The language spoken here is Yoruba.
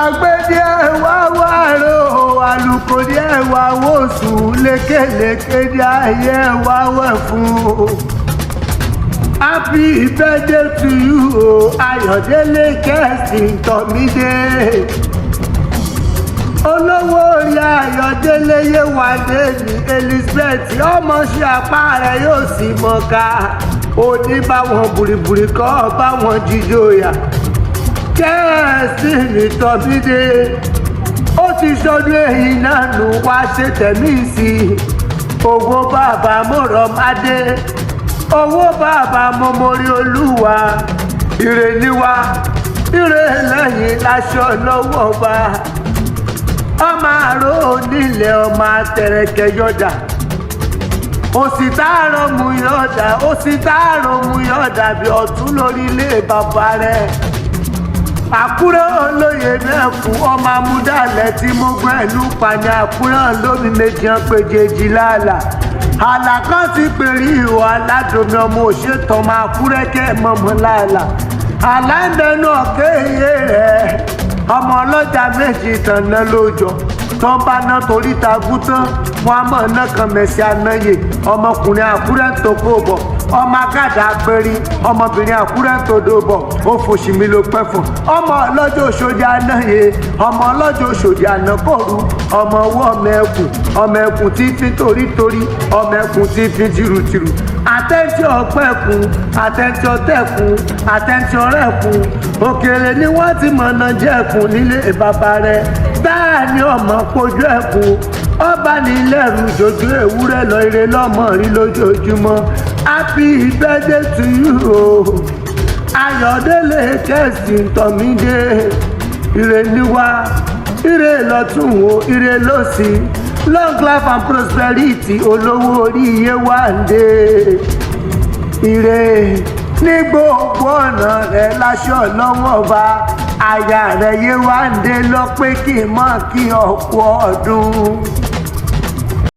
Agbẹ́dẹ́ wá wá ro àlùkò díẹ̀ wá wò sùn lékèlékè ní ayé wá wẹ̀ fún o. Happy birthday to you o Ayọ̀délé Kestin Tọ̀mídé. Olówó orí Ayọ̀délé Yéwándé ní Elizabeth ọmọ ṣe apá rẹ̀ yóò sì mọ̀ ká. Òní báwọn bùrìbùrì kọ́ báwọn jíjòyà. Kestin Tọ̀mídé ó ti ṣọdún èyí náà nù wá ṣe tẹ̀mí sí i. Owó bàbá Mọ́rọ̀mádé owó bàbá Mọ́mọ́rí Olúwa ire níwá ire lẹ́yìn láṣọ lọ́wọ́ bá. Ọmọ àrò onílẹ̀ ọmọ àtẹ̀rẹ̀kẹ̀ yọ̀dà òsì táàrọ̀ mú yọ̀dà òsì táàrọ̀ mú yọ̀dà bí ọ̀tún lórí ilé bàbá rẹ̀. Akure olóye náà fún ọmọ amúdàlẹ̀ tí mo gbọ́ ẹ̀lú pàní Akure lómi méjì péjèjì lálà. Àlàkàn ti pèrè ìwọ aládùnmí ọmọ òṣètò ọmọ Akure kẹ́ mọ́mọ́ lálà. Àlándẹ́nu ọ̀kéyè rẹ̀ ọmọ ọlọ́jà méjì tànná lójọ tó ń bá ná torí tagún tán wọn a mọ̀ ná kan mẹ̀sì ànáyè ọmọkùnrin Akure tó kó bọ̀ ọmọ agádà apẹ̀rí ọmọbìnrin Akure tó dó bọ̀ ó fòṣì mi ló pẹ́ fún ọmọ ọlọ́jọ́ Òṣòdì ànáyè ọmọ ọlọ́jọ́ Òṣòdì ànákọ̀ọ́rù ọmọ ọwọ́ ọmọ ẹkùn tí fi torítorí ọmọ ẹkùn tí fi tìrùtìrù àtẹ́ntí ọ̀pẹ́kùn àtẹ́ntí ọ̀tẹ́kùn àtẹ́ntí ọ̀rẹ́kùn òkèèrè ni wọ́n ti mọ̀nà jẹ́kùn nílé bàbá rẹ̀ bẹ́ẹ̀ ni ọmọ kojú ẹ̀kùn ọba nílẹ̀rù jòjò ewúrẹ́ lọ ire lọ́mọ rí lójoojúmọ́. Happy birthday to you o Ayọ̀délé Kestin Tọ̀mídé. Ire níwá ire lọ́tún o ire lósì long life and prosperity olówó orí Yéwándé. Ire ní gbogbo ọ̀nà rẹ̀ láṣọ lọ́wọ́ bá aya rẹ̀ Yéwándé lọ pé kí n mọ̀ kí ọ̀pọ̀ ọdún.